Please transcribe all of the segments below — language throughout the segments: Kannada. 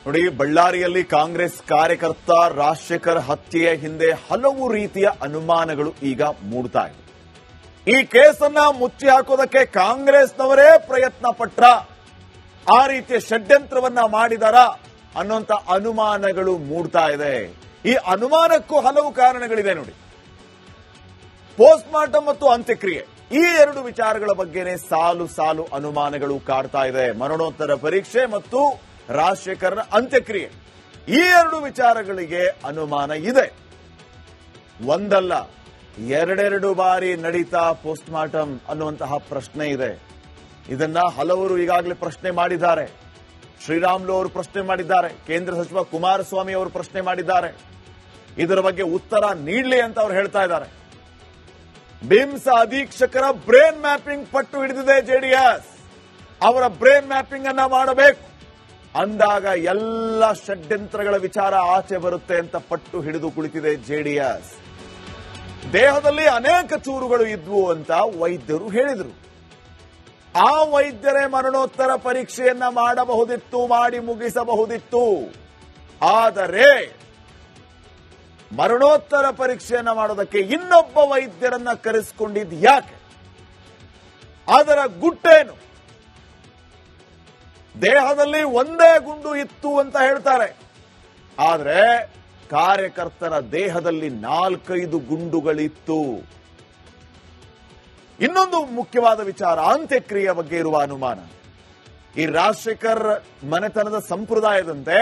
ನೋಡಿ, ಬಳ್ಳಾರಿಯಲ್ಲಿ ಕಾಂಗ್ರೆಸ್ ಕಾರ್ಯಕರ್ತ ರಾಜಶೇಖರ್ ಹತ್ಯೆಯ ಹಿಂದೆ ಹಲವು ರೀತಿಯ ಅನುಮಾನಗಳು ಈಗ ಮೂಡ್ತಾ ಇದೆ. ಈ ಕೇಸನ್ನ ಮುಚ್ಚಿ ಹಾಕೋದಕ್ಕೆ ಕಾಂಗ್ರೆಸ್ನವರೇ ಪ್ರಯತ್ನ ಪಟ್ರ, ಆ ರೀತಿಯ ಷಡ್ಯಂತ್ರವನ್ನ ಮಾಡಿದಾರ ಅನ್ನುವಂತ ಅನುಮಾನಗಳು ಮೂಡ್ತಾ ಇದೆ. ಈ ಅನುಮಾನಕ್ಕೂ ಹಲವು ಕಾರಣಗಳಿದೆ ನೋಡಿ. ಪೋಸ್ಟ್ ಮಾರ್ಟಮ್ ಮತ್ತು ಅಂತ್ಯಕ್ರಿಯೆ, ಈ ಎರಡು ವಿಚಾರಗಳ ಬಗ್ಗೆನೇ ಸಾಲು ಸಾಲು ಅನುಮಾನಗಳು ಕಾಡ್ತಾ ಇದೆ. ಮರಣೋತ್ತರ ಪರೀಕ್ಷೆ ಮತ್ತು ರಾಜಶೇಖರ್ನ ಅಂತ್ಯಕ್ರಿಯೆ, ಈ ಎರಡು ವಿಚಾರಗಳಿಗೆ ಅನುಮಾನ ಇದೆ. ಒಂದಲ್ಲ, ಎರಡೆರಡು ಬಾರಿ ನಡೀತಾ ಪೋಸ್ಟ್ ಮಾರ್ಟಮ್ ಅನ್ನುವಂತಹ ಪ್ರಶ್ನೆ ಇದೆ. ಇದನ್ನ ಹಲವರು ಈಗಾಗಲೇ ಪ್ರಶ್ನೆ ಮಾಡಿದ್ದಾರೆ. ಶ್ರೀರಾಮುಲು ಅವರು ಪ್ರಶ್ನೆ ಮಾಡಿದ್ದಾರೆ, ಕೇಂದ್ರ ಸಚಿವ ಕುಮಾರಸ್ವಾಮಿ ಅವರು ಪ್ರಶ್ನೆ ಮಾಡಿದ್ದಾರೆ. ಇದರ ಬಗ್ಗೆ ಉತ್ತರ ನೀಡಲಿ ಅಂತ ಅವರು ಹೇಳ್ತಾ ಇದ್ದಾರೆ. ಬಿಮ್ಸ್ ಅಧೀಕ್ಷಕರ ಬ್ರೇನ್ ಮ್ಯಾಪಿಂಗ್ ಪಟ್ಟು ಹಿಡಿದಿದೆ ಜೆಡಿಎಸ್. ಅವರ ಬ್ರೇನ್ ಮ್ಯಾಪಿಂಗ್ ಅನ್ನ ಮಾಡಬೇಕು ಅಂದಾಗ ಎಲ್ಲ ಷಡ್ಯಂತ್ರಗಳ ವಿಚಾರ ಆಚೆ ಬರುತ್ತೆ ಅಂತ ಪಟ್ಟು ಹಿಡಿದು ಕುಳಿತಿದೆ ಜೆಡಿಎಸ್. ದೇಹದಲ್ಲಿ ಅನೇಕ ಚೂರುಗಳು ಇದ್ವು ಅಂತ ವೈದ್ಯರು ಹೇಳಿದರು. ಆ ವೈದ್ಯರೇ ಮರಣೋತ್ತರ ಪರೀಕ್ಷೆಯನ್ನ ಮಾಡಬಹುದಿತ್ತು, ಮಾಡಿ ಮುಗಿಸಬಹುದಿತ್ತು. ಆದರೆ ಮರಣೋತ್ತರ ಪರೀಕ್ಷೆಯನ್ನ ಮಾಡೋದಕ್ಕೆ ಇನ್ನೊಬ್ಬ ವೈದ್ಯರನ್ನ ಕರೆಸಿಕೊಂಡಿದ್ದು ಯಾಕೆ? ಅದರ ಗುಟ್ಟೇನು? ದೇಹದಲ್ಲಿ ಒಂದೇ ಗುಂಡು ಇತ್ತು ಅಂತ ಹೇಳ್ತಾರೆ, ಆದರೆ ಕಾರ್ಯಕರ್ತರ ದೇಹದಲ್ಲಿ 4-5 ಗುಂಡುಗಳಿತ್ತು. ಇನ್ನೊಂದು ಮುಖ್ಯವಾದ ವಿಚಾರ, ಅಂತ್ಯಕ್ರಿಯೆ ಬಗ್ಗೆ ಇರುವ ಅನುಮಾನ. ಈ ರಾಜಶೇಖರ್ ಮನೆತನದ ಸಂಪ್ರದಾಯದಂತೆ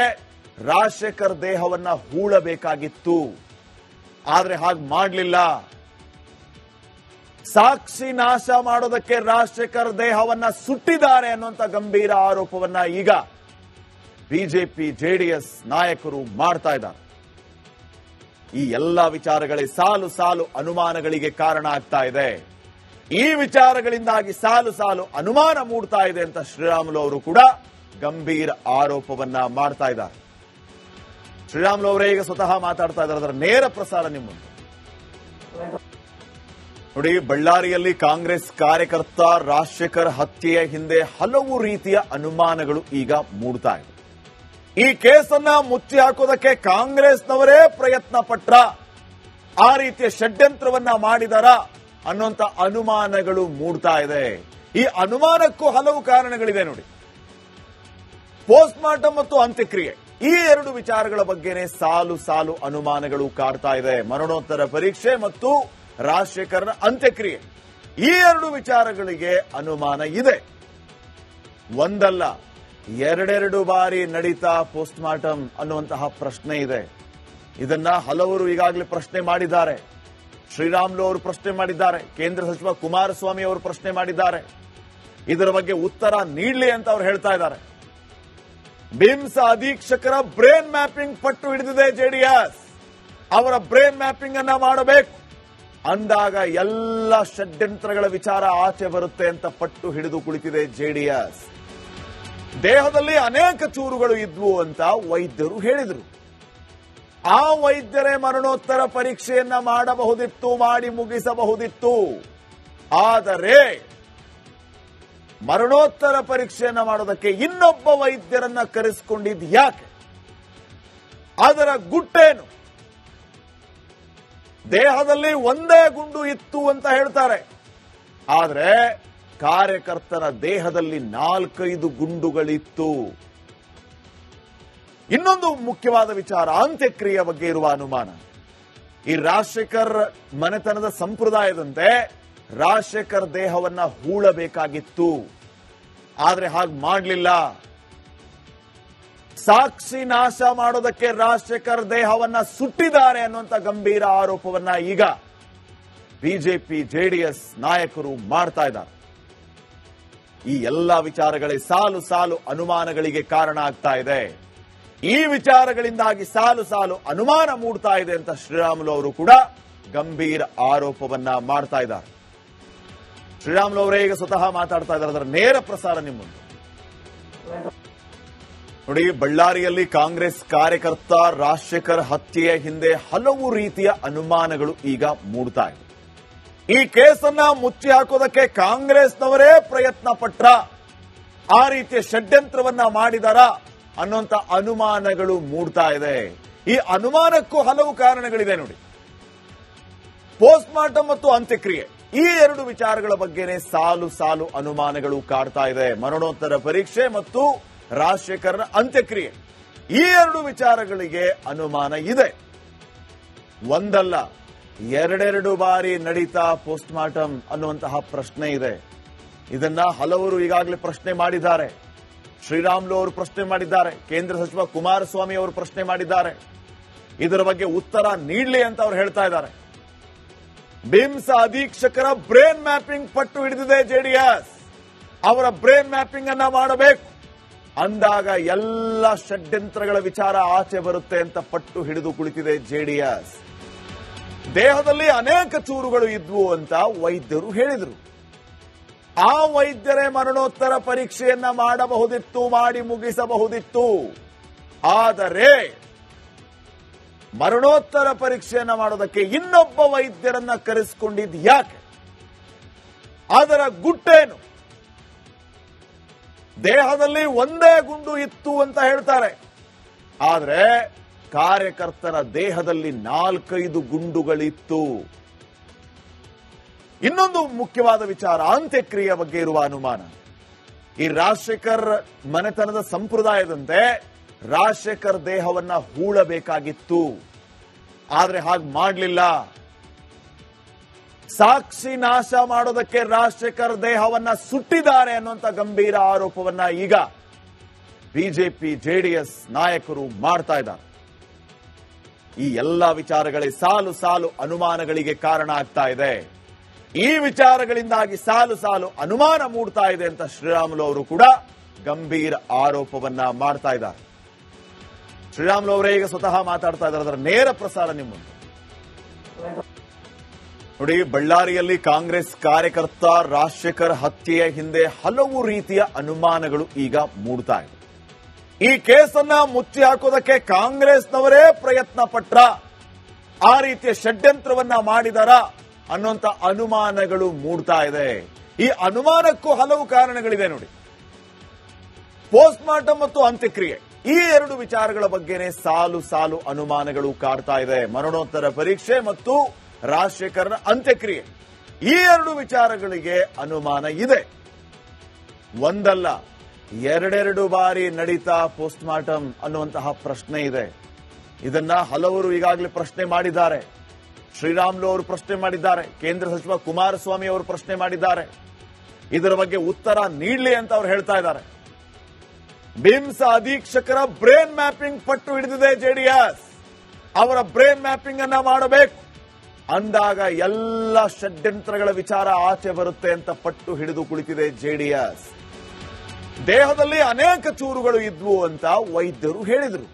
ರಾಜಶೇಖರ್ ದೇಹವನ್ನ ಹೂಳಬೇಕಾಗಿತ್ತು, ಆದ್ರೆ ಹಾಗೆ ಮಾಡಲಿಲ್ಲ. ಸಾಕ್ಷಿ ನಾಶ ಮಾಡೋದಕ್ಕೆ ರಾಜಶೇಖರ್ ದೇಹವನ್ನ ಸುಟ್ಟಿದ್ದಾರೆ ಅನ್ನುವಂತ ಗಂಭೀರ ಆರೋಪವನ್ನ ಈಗ ಬಿಜೆಪಿ ಜೆಡಿಎಸ್ ನಾಯಕರು ಮಾಡ್ತಾ ಇದ್ದಾರೆ. ಈ ಎಲ್ಲ ವಿಚಾರಗಳೇ ಸಾಲು ಸಾಲು ಅನುಮಾನಗಳಿಗೆ ಕಾರಣ ಆಗ್ತಾ ಇದೆ. ಈ ವಿಚಾರಗಳಿಂದಾಗಿ ಸಾಲು ಸಾಲು ಅನುಮಾನ ಮೂಡ್ತಾ ಇದೆ ಅಂತ ಶ್ರೀರಾಮುಲು ಅವರು ಕೂಡ ಗಂಭೀರ ಆರೋಪವನ್ನ ಮಾಡ್ತಾ ಇದ್ದಾರೆ. ಶ್ರೀರಾಮುಲು ಅವರೇ ಈಗ ಸ್ವತಃ ಮಾತಾಡ್ತಾ ಇದ್ದಾರೆ, ಅದರ ನೇರ ಪ್ರಸಾರ ನಿಮ್ಮ ಮುಂದೆ ನೋಡಿ. ಬಳ್ಳಾರಿಯಲ್ಲಿ ಕಾಂಗ್ರೆಸ್ ಕಾರ್ಯಕರ್ತ ರಾಜಶೇಖರ್ ಹತ್ಯೆಯ ಹಿಂದೆ ಹಲವು ರೀತಿಯ ಅನುಮಾನಗಳು ಈಗ ಮೂಡ್ತಾ ಇದೆ. ಈ ಕೇಸನ್ನ ಮುಚ್ಚಿ ಹಾಕೋದಕ್ಕೆ ಕಾಂಗ್ರೆಸ್ನವರೇ ಪ್ರಯತ್ನ ಪಟ್ರ, ಆ ರೀತಿಯ ಷಡ್ಯಂತ್ರವನ್ನ ಮಾಡಿದಾರ ಅನ್ನುವಂತ ಅನುಮಾನಗಳು ಮೂಡ್ತಾ ಇದೆ. ಈ ಅನುಮಾನಕ್ಕೂ ಹಲವು ಕಾರಣಗಳಿದೆ ನೋಡಿ. ಪೋಸ್ಟ್ ಮಾರ್ಟಮ್ ಮತ್ತು ಅಂತ್ಯಕ್ರಿಯೆ, ಈ ಎರಡು ವಿಚಾರಗಳ ಬಗ್ಗೆನೇ ಸಾಲು ಸಾಲು ಅನುಮಾನಗಳು ಕಾಡ್ತಾ ಇದೆ. ಮರಣೋತ್ತರ ಪರೀಕ್ಷೆ ಮತ್ತು ರಾಜಶೇಖರ್ನ ಅಂತ್ಯಕ್ರಿಯೆ, ಈ ಎರಡು ವಿಚಾರಗಳಿಗೆ ಅನುಮಾನ ಇದೆ. ಒಂದಲ್ಲ, ಎರಡೆರಡು ಬಾರಿ ನಡೀತಾ ಪೋಸ್ಟ್ ಮಾರ್ಟಮ್ ಅನ್ನುವಂತಹ ಪ್ರಶ್ನೆ ಇದೆ. ಇದನ್ನ ಹಲವರು ಈಗಾಗಲೇ ಪ್ರಶ್ನೆ ಮಾಡಿದ್ದಾರೆ. ಶ್ರೀರಾಮುಲು ಅವರು ಪ್ರಶ್ನೆ ಮಾಡಿದ್ದಾರೆ, ಕೇಂದ್ರ ಸಚಿವ ಕುಮಾರಸ್ವಾಮಿ ಅವರು ಪ್ರಶ್ನೆ ಮಾಡಿದ್ದಾರೆ. ಇದರ ಬಗ್ಗೆ ಉತ್ತರ ನೀಡಲಿ ಅಂತ ಅವರು ಹೇಳ್ತಾ ಇದ್ದಾರೆ. ಬಿಮ್ಸ್ ಅಧೀಕ್ಷಕರ ಬ್ರೇನ್ ಮ್ಯಾಪಿಂಗ್ ಪಟ್ಟು ಹಿಡಿದಿದೆ ಜೆಡಿಎಸ್. ಅವರ ಬ್ರೇನ್ ಮ್ಯಾಪಿಂಗ್ ಅನ್ನ ಮಾಡಬೇಕು ಅಂದಾಗ ಎಲ್ಲ ಷಡ್ಯಂತ್ರಗಳ ವಿಚಾರ ಆಚೆ ಬರುತ್ತೆ ಅಂತ ಪಟ್ಟು ಹಿಡಿದು ಕುಳಿತಿದೆ ಜೆಡಿಎಸ್. ದೇಹದಲ್ಲಿ ಅನೇಕ ಚೂರುಗಳು ಇದ್ವು ಅಂತ ವೈದ್ಯರು ಹೇಳಿದರು. ಆ ವೈದ್ಯರೇ ಮರಣೋತ್ತರ ಪರೀಕ್ಷೆಯನ್ನ ಮಾಡಬಹುದಿತ್ತು, ಮಾಡಿ ಮುಗಿಸಬಹುದಿತ್ತು. ಆದರೆ ಮರಣೋತ್ತರ ಪರೀಕ್ಷೆಯನ್ನ ಮಾಡೋದಕ್ಕೆ ಇನ್ನೊಬ್ಬ ವೈದ್ಯರನ್ನ ಕರೆಸಿಕೊಂಡಿದ್ದು ಯಾಕೆ? ಅದರ ಗುಟ್ಟೇನು? ದೇಹದಲ್ಲಿ ಒಂದೇ ಗುಂಡು ಇತ್ತು ಅಂತ ಹೇಳ್ತಾರೆ, ಆದರೆ ಕಾರ್ಯಕರ್ತರ ದೇಹದಲ್ಲಿ 4-5 ಗುಂಡುಗಳಿತ್ತು. ಇನ್ನೊಂದು ಮುಖ್ಯವಾದ ವಿಚಾರ, ಅಂತ್ಯಕ್ರಿಯೆ ಬಗ್ಗೆ ಇರುವ ಅನುಮಾನ. ಈ ರಾಜಶೇಖರ್ ಮನೆತನದ ಸಂಪ್ರದಾಯದಂತೆ ರಾಜಶೇಖರ್ ದೇಹವನ್ನ ಹೂಳಬೇಕಾಗಿತ್ತು, ಆದ್ರೆ ಹಾಗೆ ಮಾಡಲಿಲ್ಲ. ಸಾಕ್ಷಿ ನಾಶ ಮಾಡೋದಕ್ಕೆ ರಾಜಶೇಖರ್ ದೇಹವನ್ನ ಸುಟ್ಟಿದ್ದಾರೆ ಅನ್ನುವಂತ ಗಂಭೀರ ಆರೋಪವನ್ನ ಈಗ ಬಿಜೆಪಿ ಜೆಡಿಎಸ್ ನಾಯಕರು ಮಾಡ್ತಾ ಇದ್ದಾರೆ. ಈ ಎಲ್ಲ ವಿಚಾರಗಳೇ ಸಾಲು ಸಾಲು ಅನುಮಾನಗಳಿಗೆ ಕಾರಣ ಆಗ್ತಾ ಇದೆ. ಈ ವಿಚಾರಗಳಿಂದಾಗಿ ಸಾಲು ಸಾಲು ಅನುಮಾನ ಮೂಡ್ತಾ ಇದೆ ಅಂತ ಶ್ರೀರಾಮುಲು ಅವರು ಕೂಡ ಗಂಭೀರ ಆರೋಪವನ್ನ ಮಾಡ್ತಾ ಇದ್ದಾರೆ. ಶ್ರೀರಾಮುಲು ಅವರೇ ಈಗ ಸ್ವತಃ ಮಾತಾಡ್ತಾ ಇದ್ದಾರೆ, ಅದರ ನೇರ ಪ್ರಸಾರ ನಿಮ್ಮ ಮುಂದೆ ನೋಡಿ. ಬಳ್ಳಾರಿಯಲ್ಲಿ ಕಾಂಗ್ರೆಸ್ ಕಾರ್ಯಕರ್ತ ರಾಜಶೇಖರ್ ಹತ್ಯೆಯ ಹಿಂದೆ ಹಲವು ರೀತಿಯ ಅನುಮಾನಗಳು ಈಗ ಮೂಡ್ತಾ ಇದೆ. ಈ ಕೇಸನ್ನ ಮುಚ್ಚಿ ಹಾಕೋದಕ್ಕೆ ಕಾಂಗ್ರೆಸ್ನವರೇ ಪ್ರಯತ್ನ ಪಟ್ರ, ಆ ರೀತಿಯ ಷಡ್ಯಂತ್ರವನ್ನ ಮಾಡಿದಾರ ಅನ್ನುವಂತ ಅನುಮಾನಗಳು ಮೂಡ್ತಾ ಇದೆ. ಈ ಅನುಮಾನಕ್ಕೂ ಹಲವು ಕಾರಣಗಳಿದೆ ನೋಡಿ. ಪೋಸ್ಟ್ ಮಾರ್ಟಮ್ ಮತ್ತು ಅಂತ್ಯಕ್ರಿಯೆ ಈ ಎರಡು ವಿಚಾರಗಳ ಬಗ್ಗೆನೇ ಸಾಲು ಸಾಲು ಅನುಮಾನಗಳು ಕಾಡ್ತಾ ಇದೆ. ಮರಣೋತ್ತರ ಪರೀಕ್ಷೆ ಮತ್ತು ರಾಜಶೇಖರ್ನ ಅಂತ್ಯಕ್ರಿಯೆ ಈ ಎರಡು ವಿಚಾರಗಳಿಗೆ ಅನುಮಾನ ಇದೆ. ಒಂದಲ್ಲ ಎರಡೆರಡು ಬಾರಿ ನಡೀತಾ ಪೋಸ್ಟ್ ಮಾರ್ಟಮ್ ಅನ್ನುವಂತಹ ಪ್ರಶ್ನೆ ಇದೆ. ಇದನ್ನ ಹಲವರು ಈಗಾಗಲೇ ಪ್ರಶ್ನೆ ಮಾಡಿದ್ದಾರೆ. ಶ್ರೀರಾಮುಲು ಅವರು ಪ್ರಶ್ನೆ ಮಾಡಿದ್ದಾರೆ, ಕೇಂದ್ರ ಸಚಿವ ಕುಮಾರಸ್ವಾಮಿ ಅವರು ಪ್ರಶ್ನೆ ಮಾಡಿದ್ದಾರೆ. ಇದರ ಬಗ್ಗೆ ಉತ್ತರ ನೀಡಲಿ ಅಂತ ಅವರು ಹೇಳ್ತಾ ಇದ್ದಾರೆ. ಬಿಮ್ಸ್ ಅಧೀಕ್ಷಕರ ಬ್ರೇನ್ ಮ್ಯಾಪಿಂಗ್ ಪಟ್ಟು ಹಿಡಿದಿದೆ ಜೆಡಿಎಸ್. ಅವರ ಬ್ರೇನ್ ಮ್ಯಾಪಿಂಗ್ ಅನ್ನ ಮಾಡಬೇಕು ಅಂದಾಗ ಎಲ್ಲ ಷಡ್ಯಂತ್ರಗಳ ವಿಚಾರ ಆಚೆ ಬರುತ್ತೆ ಅಂತ ಪಟ್ಟು ಹಿಡಿದು ಕುಳಿತಿದೆ ಜೆಡಿಎಸ್. ದೇಹದಲ್ಲಿ ಅನೇಕ ಚೂರುಗಳು ಇದ್ವು ಅಂತ ವೈದ್ಯರು ಹೇಳಿದರು. ಆ ವೈದ್ಯರೇ ಮರಣೋತ್ತರ ಪರೀಕ್ಷೆಯನ್ನ ಮಾಡಬಹುದಿತ್ತು, ಮಾಡಿ ಮುಗಿಸಬಹುದಿತ್ತು. ಆದರೆ ಮರಣೋತ್ತರ ಪರೀಕ್ಷೆಯನ್ನ ಮಾಡೋದಕ್ಕೆ ಇನ್ನೊಬ್ಬ ವೈದ್ಯರನ್ನ ಕರೆಸಿಕೊಂಡಿದ್ದು ಯಾಕೆ? ಅದರ ಗುಟ್ಟೇನು? ದೇಹದಲ್ಲಿ ಒಂದೇ ಗುಂಡು ಇತ್ತು ಅಂತ ಹೇಳ್ತಾರೆ, ಆದ್ರೆ ಕಾರ್ಯಕರ್ತರ ದೇಹದಲ್ಲಿ 4-5 ಗುಂಡುಗಳಿತ್ತು. ಇನ್ನೊಂದು ಮುಖ್ಯವಾದ ವಿಚಾರ, ಅಂತ್ಯಕ್ರಿಯೆ ಬಗ್ಗೆ ಇರುವ ಅನುಮಾನ. ಈ ರಾಜಶೇಖರ್ ಮನೆತನದ ಸಂಪ್ರದಾಯದಂತೆ ರಾಜಶೇಖರ್ ದೇಹವನ್ನ ಹೂಳಬೇಕಾಗಿತ್ತು, ಆದ್ರೆ ಹಾಗೆ ಮಾಡಲಿಲ್ಲ. ಸಾಕ್ಷಿ ನಾಶ ಮಾಡೋದಕ್ಕೆ ರಾಜಶೇಖರ್ ದೇಹವನ್ನ ಸುಟ್ಟಿದ್ದಾರೆ ಅನ್ನುವಂತ ಗಂಭೀರ ಆರೋಪವನ್ನ ಈಗ ಬಿಜೆಪಿ ಜೆಡಿಎಸ್ ನಾಯಕರು ಮಾಡ್ತಾ ಇದ್ದಾರೆ. ಈ ಎಲ್ಲ ವಿಚಾರಗಳೇ ಸಾಲು ಸಾಲು ಅನುಮಾನಗಳಿಗೆ ಕಾರಣ ಆಗ್ತಾ ಇದೆ. ಈ ವಿಚಾರಗಳಿಂದಾಗಿ ಸಾಲು ಸಾಲು ಅನುಮಾನ ಮೂಡ್ತಾ ಇದೆ ಅಂತ ಶ್ರೀರಾಮುಲು ಅವರು ಕೂಡ ಗಂಭೀರ ಆರೋಪವನ್ನ ಮಾಡ್ತಾ ಇದ್ದಾರೆ. ಶ್ರೀರಾಮುಲು ಅವರೇ ಈಗ ಸ್ವತಃ ಮಾತಾಡ್ತಾ ಇದ್ದಾರೆ, ಅದರ ನೇರ ಪ್ರಸಾರ ನಿಮ್ಮ ಮುಂದೆ ನೋಡಿ. ಬಳ್ಳಾರಿಯಲ್ಲಿ ಕಾಂಗ್ರೆಸ್ ಕಾರ್ಯಕರ್ತ ರಾಜಶೇಖರ್ ಹತ್ಯೆಯ ಹಿಂದೆ ಹಲವು ರೀತಿಯ ಅನುಮಾನಗಳು ಈಗ ಮೂಡ್ತಾ ಇದೆ. ಈ ಕೇಸನ್ನ ಮುಚ್ಚಿ ಹಾಕೋದಕ್ಕೆ ಕಾಂಗ್ರೆಸ್ನವರೇ ಪ್ರಯತ್ನ ಪಟ್ರ, ಆ ರೀತಿಯ ಷಡ್ಯಂತ್ರವನ್ನ ಮಾಡಿದರ ಅನ್ನುವಂತ ಅನುಮಾನಗಳು ಮೂಡ್ತಾ ಇದೆ. ಈ ಅನುಮಾನಕ್ಕೂ ಹಲವು ಕಾರಣಗಳಿದೆ ನೋಡಿ. ಪೋಸ್ಟ್ ಮಾರ್ಟಮ್ ಮತ್ತು ಅಂತ್ಯಕ್ರಿಯೆ ಈ ಎರಡು ವಿಚಾರಗಳ ಬಗ್ಗೆನೇ ಸಾಲು ಸಾಲು ಅನುಮಾನಗಳು ಕಾಡ್ತಾ ಇದೆ. ಮರಣೋತ್ತರ ಪರೀಕ್ಷೆ ಮತ್ತು ರಾಜಶೇಖರ್ನ ಅಂತ್ಯಕ್ರಿಯೆ ಈ ಎರಡು ವಿಚಾರಗಳಿಗೆ ಅನುಮಾನ ಇದೆ. ಒಂದಲ್ಲ ಎರಡೆರಡು ಬಾರಿ ನಡೀತಾ ಪೋಸ್ಟ್ ಮಾರ್ಟಮ್ ಅನ್ನುವಂತಹ ಪ್ರಶ್ನೆ ಇದೆ. ಇದನ್ನ ಹಲವರು ಈಗಾಗಲೇ ಪ್ರಶ್ನೆ ಮಾಡಿದ್ದಾರೆ. ಶ್ರೀರಾಮುಲು ಅವರು ಪ್ರಶ್ನೆ ಮಾಡಿದ್ದಾರೆ, ಕೇಂದ್ರ ಸಚಿವ ಕುಮಾರಸ್ವಾಮಿ ಅವರು ಪ್ರಶ್ನೆ ಮಾಡಿದ್ದಾರೆ. ಇದರ ಬಗ್ಗೆ ಉತ್ತರ ನೀಡಲಿ ಅಂತ ಅವರು ಹೇಳ್ತಾ ಇದ್ದಾರೆ. ಬಿಮ್ಸ್ ಅಧೀಕ್ಷಕರ ಬ್ರೇನ್ ಮ್ಯಾಪಿಂಗ್ ಪಟ್ಟು ಹಿಡಿದಿದೆ ಜೆಡಿಎಸ್. ಅವರ ಬ್ರೇನ್ ಮ್ಯಾಪಿಂಗ್ ಅನ್ನ ಮಾಡಬೇಕು ಅಂದಾಗ ಎಲ್ಲ ಷಡ್ಯಂತ್ರಗಳ ವಿಚಾರ ಆಚೆ ಬರುತ್ತೆ ಅಂತ ಪಟ್ಟು ಹಿಡಿದು ಕುಳಿತಿದೆ ಜೆಡಿಎಸ್. ದೇಹದಲ್ಲಿ ಅನೇಕ ಚೂರುಗಳು ಇದ್ವು ಅಂತ ವೈದ್ಯರು ಹೇಳಿದರು.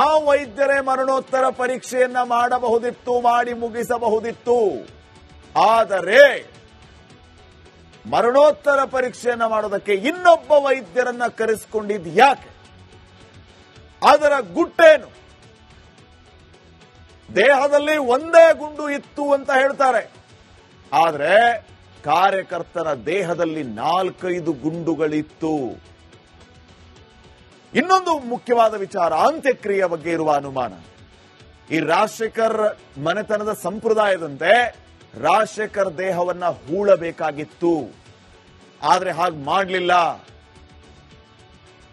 ಆ ವೈದ್ಯರೇ ಮರಣೋತ್ತರ ಪರೀಕ್ಷೆಯನ್ನ ಮಾಡಬಹುದಿತ್ತು, ಮಾಡಿ ಮುಗಿಸಬಹುದಿತ್ತು. ಆದರೆ ಮರಣೋತ್ತರ ಪರೀಕ್ಷೆಯನ್ನ ಮಾಡೋದಕ್ಕೆ ಇನ್ನೊಬ್ಬ ವೈದ್ಯರನ್ನ ಕರೆಸಿಕೊಂಡಿದ್ದು ಯಾಕೆ? ಅದರ ಗುಟ್ಟೇನು? ದೇಹದಲ್ಲಿ ಒಂದೇ ಗುಂಡು ಇತ್ತು ಅಂತ ಹೇಳ್ತಾರೆ, ಆದ್ರೆ ಕಾರ್ಯಕರ್ತರ ದೇಹದಲ್ಲಿ 4-5 ಗುಂಡುಗಳಿತ್ತು. ಇನ್ನೊಂದು ಮುಖ್ಯವಾದ ವಿಚಾರ, ಅಂತ್ಯಕ್ರಿಯೆ ಬಗ್ಗೆ ಇರುವ ಅನುಮಾನ. ಈ ರಾಜಶೇಖರ್ ಮನೆತನದ ಸಂಪ್ರದಾಯದಂತೆ ರಾಜಶೇಖರ್ ದೇಹವನ್ನ ಹೂಳಬೇಕಾಗಿತ್ತು, ಆದ್ರೆ ಹಾಗೆ ಮಾಡಲಿಲ್ಲ.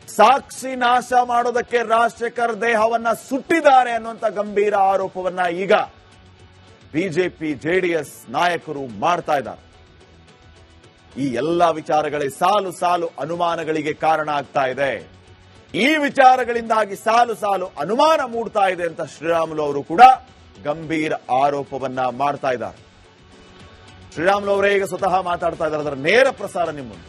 ಸಾಕ್ಷಿ ನಾಶ ಮಾಡೋದಕ್ಕೆ ರಾಜಶೇಖರ್ ದೇಹವನ್ನ ಸುಟ್ಟಿದ್ದಾರೆ ಅನ್ನುವಂತ ಗಂಭೀರ ಆರೋಪವನ್ನ ಈಗ ಬಿಜೆಪಿ ಜೆಡಿಎಸ್ ನಾಯಕರು ಮಾಡ್ತಾ ಇದ್ದಾರೆ. ಈ ಎಲ್ಲ ವಿಚಾರಗಳೇ ಸಾಲು ಸಾಲು ಅನುಮಾನಗಳಿಗೆ ಕಾರಣ ಆಗ್ತಾ ಇದೆ. ಈ ವಿಚಾರಗಳಿಂದಾಗಿ ಸಾಲು ಸಾಲು ಅನುಮಾನ ಮೂಡ್ತಾ ಇದೆ ಅಂತ ಶ್ರೀರಾಮುಲು ಅವರು ಕೂಡ ಗಂಭೀರ ಆರೋಪವನ್ನ ಮಾಡ್ತಾ ಇದ್ದಾರೆ. ಶ್ರೀರಾಮುಲು ಅವರೇ ಈಗ ಸ್ವತಃ ಮಾತಾಡ್ತಾ ಇದ್ದಾರೆ, ಅದರ ನೇರ ಪ್ರಸಾರ ನಿಮ್ಮ ಮುಂದೆ